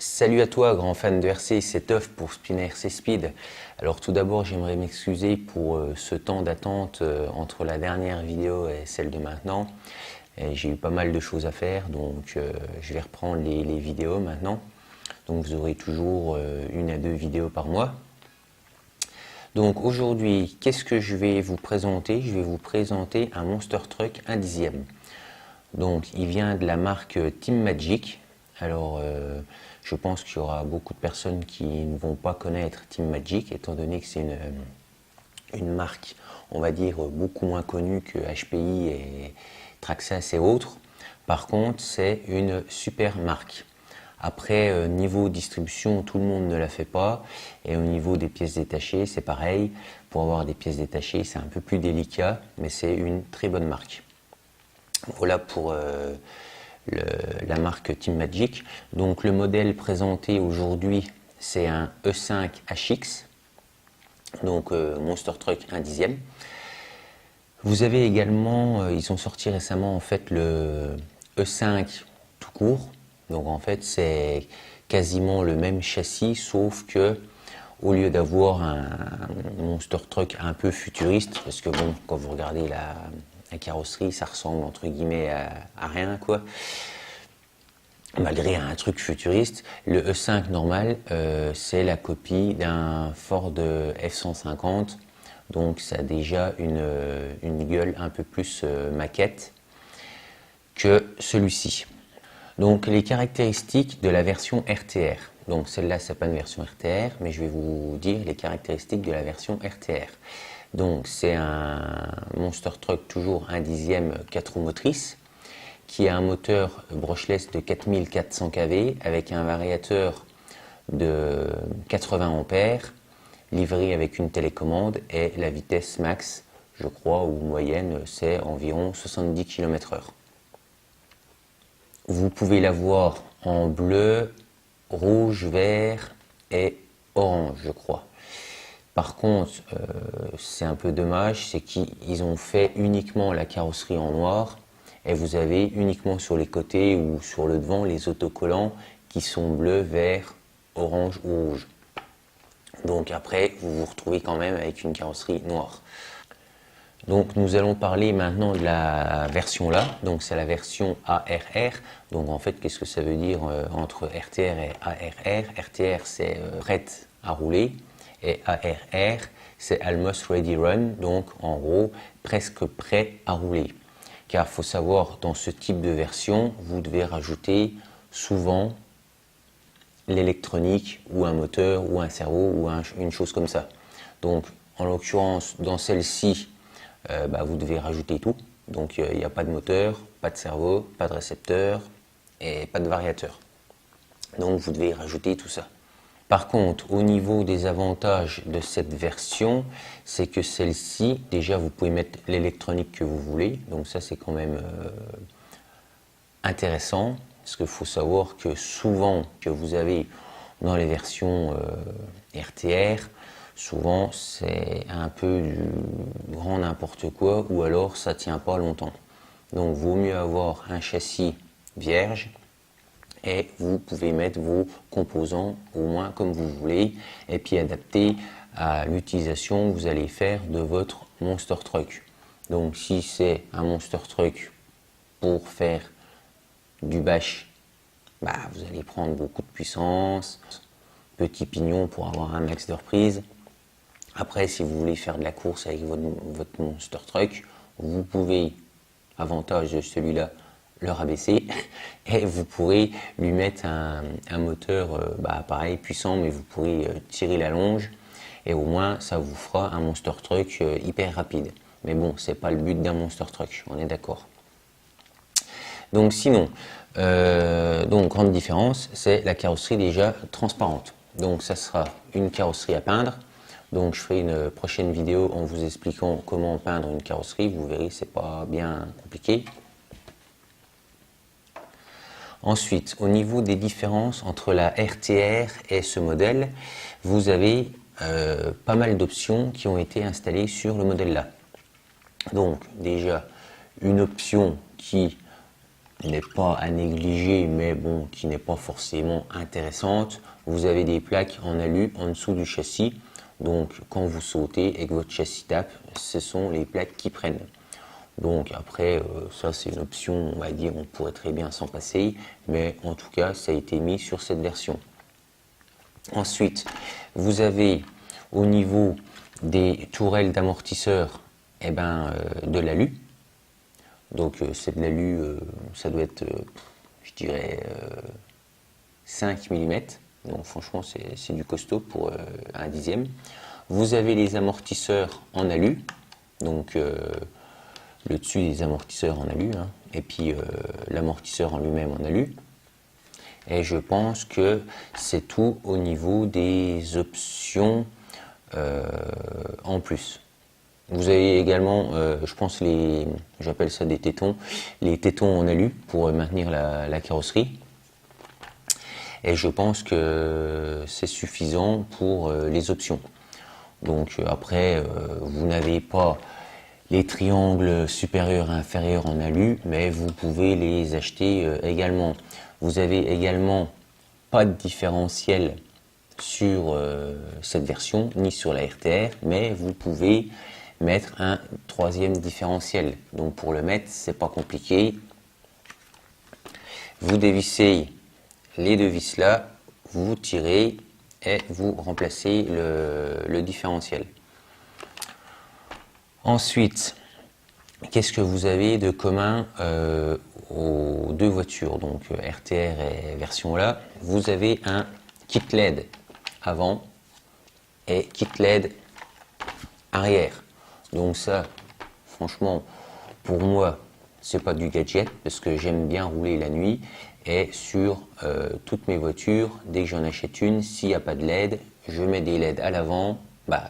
Salut à toi, grand fan de RC, c'est Teuf pour Spin RC Speed. Alors tout d'abord, j'aimerais m'excuser pour ce temps d'attente entre la dernière vidéo et celle de maintenant. J'ai eu pas mal de choses à faire, donc je vais reprendre les vidéos maintenant. Donc vous aurez toujours une à deux vidéos par mois. Donc aujourd'hui, qu'est-ce que je vais vous présenter? Je vais vous présenter un Monster Truck 1/10. Donc il vient de la marque Team Magic. Alors je pense qu'il y aura beaucoup de personnes qui ne vont pas connaître Team Magic, étant donné que c'est une marque, on va dire, beaucoup moins connue que HPI et Traxxas et autres. Par contre, c'est une super marque. Après, niveau distribution, tout le monde ne la fait pas. Et au niveau des pièces détachées, c'est pareil. Pour avoir des pièces détachées, c'est un peu plus délicat, mais c'est une très bonne marque. Voilà pour la marque Team Magic. Donc le modèle présenté aujourd'hui, c'est un E5 HX, donc Monster Truck 1/10. Vous avez également, ils ont sorti récemment en fait le E5 tout court. Donc en fait c'est quasiment le même châssis, sauf que au lieu d'avoir un Monster Truck un peu futuriste, parce que bon, quand vous regardez la carrosserie, ça ressemble entre guillemets à rien quoi. Malgré un truc futuriste, le E5 normal, c'est la copie d'un Ford F-150, donc ça a déjà une gueule un peu plus maquette que celui-ci. Donc les caractéristiques de la version RTR. Donc celle-là, c'est pas une version RTR, mais je vais vous dire les caractéristiques de la version RTR. Donc c'est un Monster Truck toujours 1/10 4 roues motrices, qui a un moteur brushless de 4400 kV avec un variateur de 80 ampères, livré avec une télécommande, et la vitesse max, je crois, ou moyenne, c'est environ 70 km/h. Vous pouvez l'avoir en bleu, rouge, vert et orange, je crois. Par contre, c'est un peu dommage, c'est qu'ils ont fait uniquement la carrosserie en noir, et vous avez uniquement sur les côtés ou sur le devant les autocollants qui sont bleus, vert, orange ou rouge. Donc après, vous vous retrouvez quand même avec une carrosserie noire. Donc nous allons parler maintenant de la version là, donc c'est la version ARR. Donc en fait, qu'est-ce que ça veut dire entre RTR et ARR? RTR c'est prête à rouler, et ARR c'est Almost Ready Run, donc en gros presque prêt à rouler. Car il faut savoir, dans ce type de version, vous devez rajouter souvent l'électronique ou un moteur ou un cerveau ou une chose comme ça. Donc en l'occurrence, dans celle-ci, vous devez rajouter tout. Donc il n'y a pas de moteur, pas de cerveau, pas de récepteur et pas de variateur. Donc vous devez rajouter tout ça. Par contre, au niveau des avantages de cette version, c'est que celle-ci, déjà vous pouvez mettre l'électronique que vous voulez, donc ça c'est quand même intéressant, parce qu'il faut savoir que souvent que vous avez dans les versions RTR, souvent c'est un peu du grand n'importe quoi, ou alors ça tient pas longtemps. Donc vaut mieux avoir un châssis vierge, et vous pouvez mettre vos composants au moins comme vous voulez, et puis adapter à l'utilisation que vous allez faire de votre Monster Truck. Donc si c'est un Monster Truck pour faire du bash, vous allez prendre beaucoup de puissance, petit pignon pour avoir un max de reprise. Après, si vous voulez faire de la course avec votre Monster Truck, vous pouvez, avantage de celui-là, le rabaisser, et vous pourrez lui mettre un moteur pareil, puissant, mais vous pourrez tirer la longe, et au moins ça vous fera un Monster Truck hyper rapide. Mais bon, c'est pas le but d'un Monster Truck, on est d'accord. Donc sinon, grande différence, c'est la carrosserie déjà transparente. Donc ça sera une carrosserie à peindre. Donc je ferai une prochaine vidéo en vous expliquant comment peindre une carrosserie. Vous verrez, c'est pas bien compliqué. Ensuite, au niveau des différences entre la RTR et ce modèle, vous avez pas mal d'options qui ont été installées sur le modèle là. Donc déjà, une option qui n'est pas à négliger, mais bon, qui n'est pas forcément intéressante. Vous avez des plaques en alu en dessous du châssis. Donc, quand vous sautez et que votre châssis tape, ce sont les plaques qui prennent. Donc après, ça c'est une option, on va dire, on pourrait très bien s'en passer, mais en tout cas, ça a été mis sur cette version. Ensuite, vous avez au niveau des tourelles d'amortisseur, de l'alu. Donc c'est de l'alu, ça doit être, je dirais, 5 mm. Donc franchement, c'est du costaud pour un dixième. Vous avez les amortisseurs en alu, donc le dessus des amortisseurs en alu, hein, et puis l'amortisseur en lui-même en alu. Et je pense que c'est tout au niveau des options en plus. Vous avez également, je pense, j'appelle ça des tétons, les tétons en alu pour maintenir la carrosserie. Et je pense que c'est suffisant pour les options. Donc après, vous n'avez pas les triangles supérieurs et inférieurs en alu, mais vous pouvez les acheter également. Vous avez également pas de différentiel sur cette version, ni sur la RTR, mais vous pouvez mettre un troisième différentiel. Donc pour le mettre, c'est pas compliqué. Vous dévissez les deux vis là, vous tirez et vous remplacez le différentiel. Ensuite, qu'est-ce que vous avez de commun aux deux voitures, donc RTR et version là? Vous avez un kit LED avant et kit LED arrière. Donc ça, franchement, pour moi, c'est pas du gadget parce que j'aime bien rouler la nuit. Et sur toutes mes voitures, dès que j'en achète une, s'il n'y a pas de LED, je mets des LED à l'avant,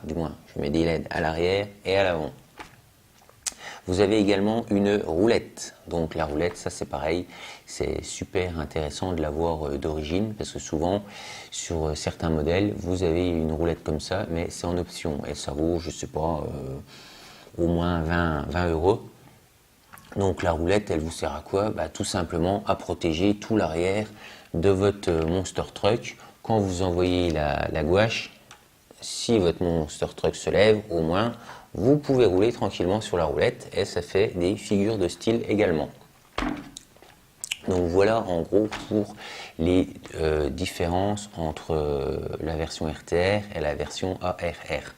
du moins, je mets des LED à l'arrière et à l'avant. Vous avez également une roulette. Donc la roulette, ça c'est pareil, c'est super intéressant de l'avoir d'origine parce que souvent, sur certains modèles, vous avez une roulette comme ça, mais c'est en option et ça vaut, je sais pas, au moins 20 euros. Donc la roulette, elle vous sert à quoi? Tout simplement à protéger tout l'arrière de votre Monster Truck. Quand vous envoyez la gouache, si votre Monster Truck se lève, au moins, vous pouvez rouler tranquillement sur la roulette et ça fait des figures de style également. Donc voilà en gros pour les différences entre la version RTR et la version ARR.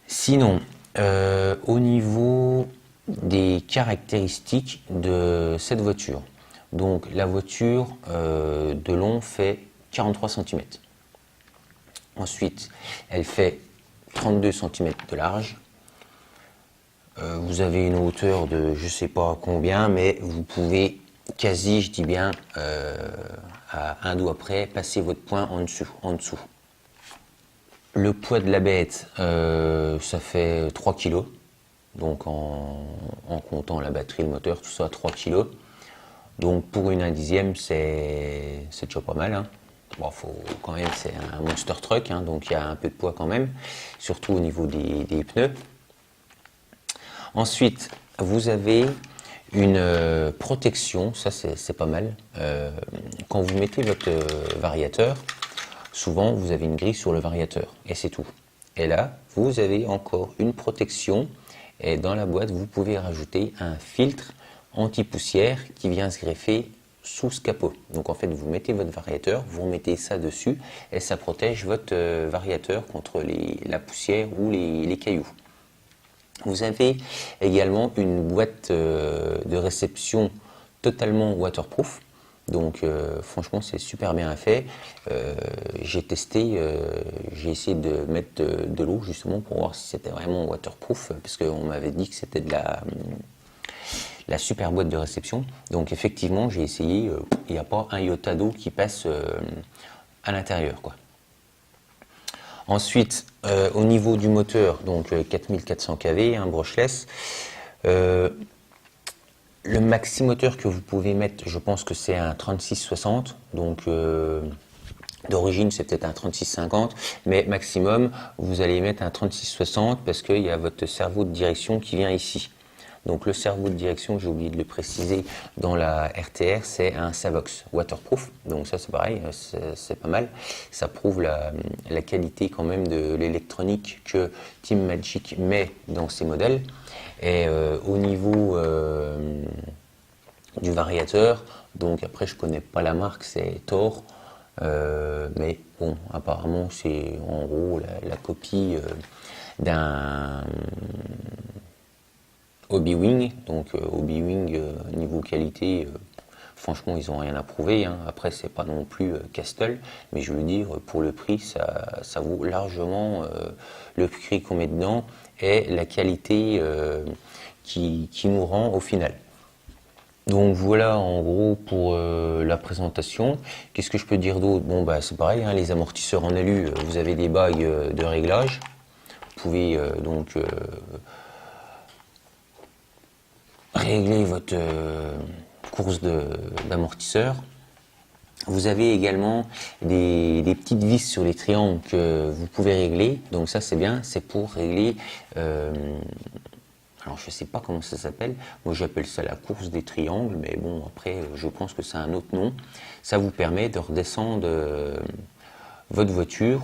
Sinon, au niveau des caractéristiques de cette voiture. Donc la voiture de long fait 43 cm. Ensuite, elle fait 32 cm de large. Vous avez une hauteur de je sais pas combien, mais vous pouvez quasi, je dis bien, à un doigt près, passer votre poing en dessous. Le poids de la bête, ça fait 3 kg. Donc en comptant la batterie, le moteur, tout ça, 3 kg. Donc pour une 1/10, c'est déjà pas mal. Hein. Bon, quand même, c'est un monster truck, hein, donc il y a un peu de poids quand même, surtout au niveau des pneus. Ensuite, vous avez une protection, ça c'est pas mal. Quand vous mettez votre variateur, souvent vous avez une grille sur le variateur et c'est tout. Et là, vous avez encore une protection. Et dans la boîte, vous pouvez rajouter un filtre anti-poussière qui vient se greffer sous ce capot. Donc en fait, vous mettez votre variateur, vous mettez ça dessus et ça protège votre variateur contre la poussière ou les cailloux. Vous avez également une boîte de réception totalement waterproof. Donc franchement c'est super bien fait. J'ai testé, j'ai essayé de mettre de l'eau justement pour voir si c'était vraiment waterproof parce qu'on m'avait dit que c'était de la super boîte de réception. Donc effectivement j'ai essayé, il n'y a pas un iota d'eau qui passe à l'intérieur quoi. Ensuite au niveau du moteur, donc 4400 kV, un brushless. Le maxi moteur que vous pouvez mettre, je pense que c'est un 3660, donc d'origine c'est peut-être un 3650, mais maximum vous allez mettre un 3660 parce qu'il y a votre cerveau de direction qui vient ici. Donc le cerveau de direction, j'ai oublié de le préciser, dans la RTR, c'est un Savox waterproof. Donc ça c'est pareil, c'est pas mal. Ça prouve la qualité quand même de l'électronique que Team Magic met dans ses modèles. Et au niveau du variateur, donc après je connais pas la marque, c'est Thor. Mais bon, apparemment c'est en gros la copie d'un Hobby-Wing. Donc Hobby-Wing niveau qualité, franchement ils ont rien à prouver, hein. Après c'est pas non plus Castle, mais je veux dire pour le prix ça vaut largement le prix qu'on met dedans et la qualité qui nous rend au final. Donc voilà en gros pour la présentation. Qu'est-ce que je peux dire d'autre? Bon bah c'est pareil, hein, les amortisseurs en alu, vous avez des bagues de réglage. Vous pouvez donc régler votre course d'amortisseur. Vous avez également des petites vis sur les triangles que vous pouvez régler. Donc ça c'est bien, c'est pour régler alors je ne sais pas comment ça s'appelle, moi j'appelle ça la course des triangles, mais bon après je pense que c'est un autre nom. Ça vous permet de redescendre votre voiture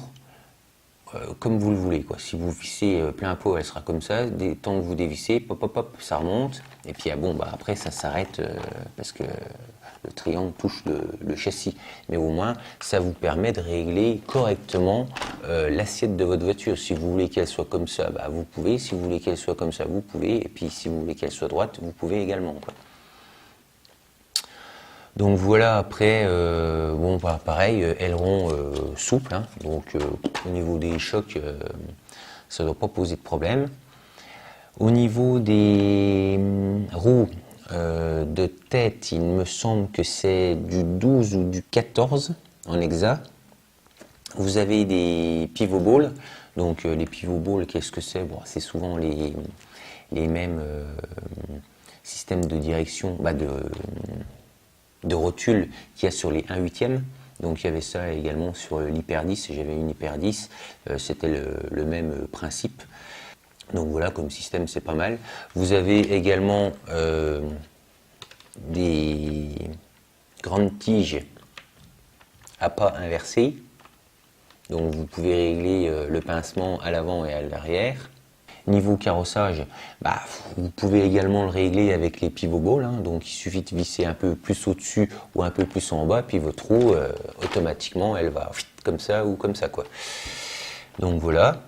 comme vous le voulez, quoi. Si vous vissez plein pot, elle sera comme ça, tant que vous dévissez, pop hop hop, ça remonte, et puis bon bah après ça s'arrête parce que le triangle touche le châssis. Mais au moins, ça vous permet de régler correctement l'assiette de votre voiture. Si vous voulez qu'elle soit comme ça, bah, vous pouvez. Si vous voulez qu'elle soit comme ça, vous pouvez. Et puis si vous voulez qu'elle soit droite, vous pouvez également, quoi. Donc voilà, après, bon, bah, pareil, aileron souple, hein. Donc au niveau des chocs, ça ne doit pas poser de problème. Au niveau des roues, de tête, il me semble que c'est du 12 ou du 14 en hexa. Vous avez des pivot balls. Donc les pivot balls, qu'est-ce que c'est? Bon, c'est souvent les mêmes systèmes de direction, bah, de rotule qu'il y a sur les 1/8. Donc il y avait ça également sur l'Hyper 10. J'avais une Hyper 10, c'était le même principe. Donc voilà, comme système, c'est pas mal. Vous avez également des grandes tiges à pas inversées. Donc vous pouvez régler le pincement à l'avant et à l'arrière. Niveau carrossage, bah, vous pouvez également le régler avec les pivot balls, hein. Donc il suffit de visser un peu plus au-dessus ou un peu plus en bas, puis votre roue, automatiquement, elle va comme ça ou comme ça, quoi. Donc voilà.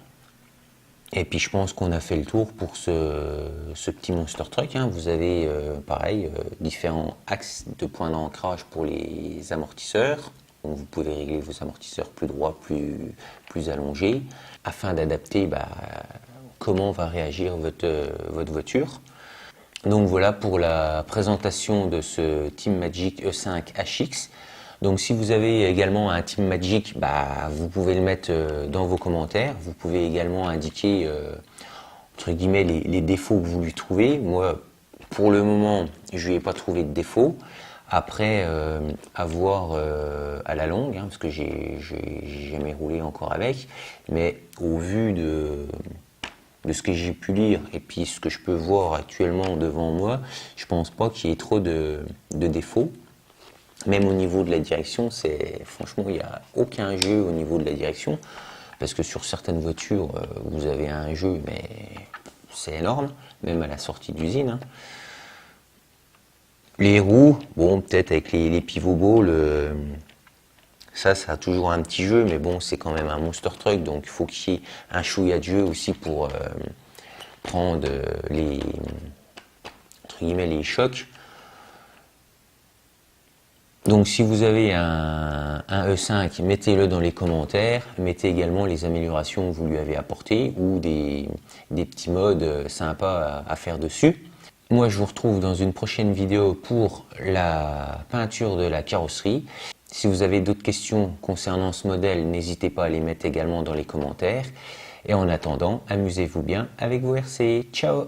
Et puis je pense qu'on a fait le tour pour ce petit monster truck, hein. Vous avez pareil différents axes de points d'ancrage pour les amortisseurs. Donc vous pouvez régler vos amortisseurs plus droits, plus allongés, afin d'adapter comment va réagir votre voiture. Donc voilà pour la présentation de ce Team Magic E5 HX. Donc si vous avez également un Team Magic, bah, vous pouvez le mettre dans vos commentaires. Vous pouvez également indiquer entre guillemets les défauts que vous lui trouvez. Moi, pour le moment, je lui ai pas trouvé de défaut. Après, à voir à la longue, hein, parce que j'ai jamais roulé encore avec. Mais au vu de ce que j'ai pu lire et puis ce que je peux voir actuellement devant moi, je pense pas qu'il y ait trop de défauts. Même au niveau de la direction, franchement, il n'y a aucun jeu au niveau de la direction, parce que sur certaines voitures, vous avez un jeu, mais c'est énorme, même à la sortie d'usine, hein. Les roues, bon, peut-être avec les pivot balls, ça a toujours un petit jeu, mais bon, c'est quand même un monster truck, donc il faut qu'il y ait un chouïa de jeu aussi pour prendre entre guillemets, les chocs. Donc si vous avez un E5, mettez-le dans les commentaires, mettez également les améliorations que vous lui avez apportées ou des petits modes sympas à faire dessus. Moi je vous retrouve dans une prochaine vidéo pour la peinture de la carrosserie. Si vous avez d'autres questions concernant ce modèle, n'hésitez pas à les mettre également dans les commentaires. Et en attendant, amusez-vous bien avec vos RC. Ciao!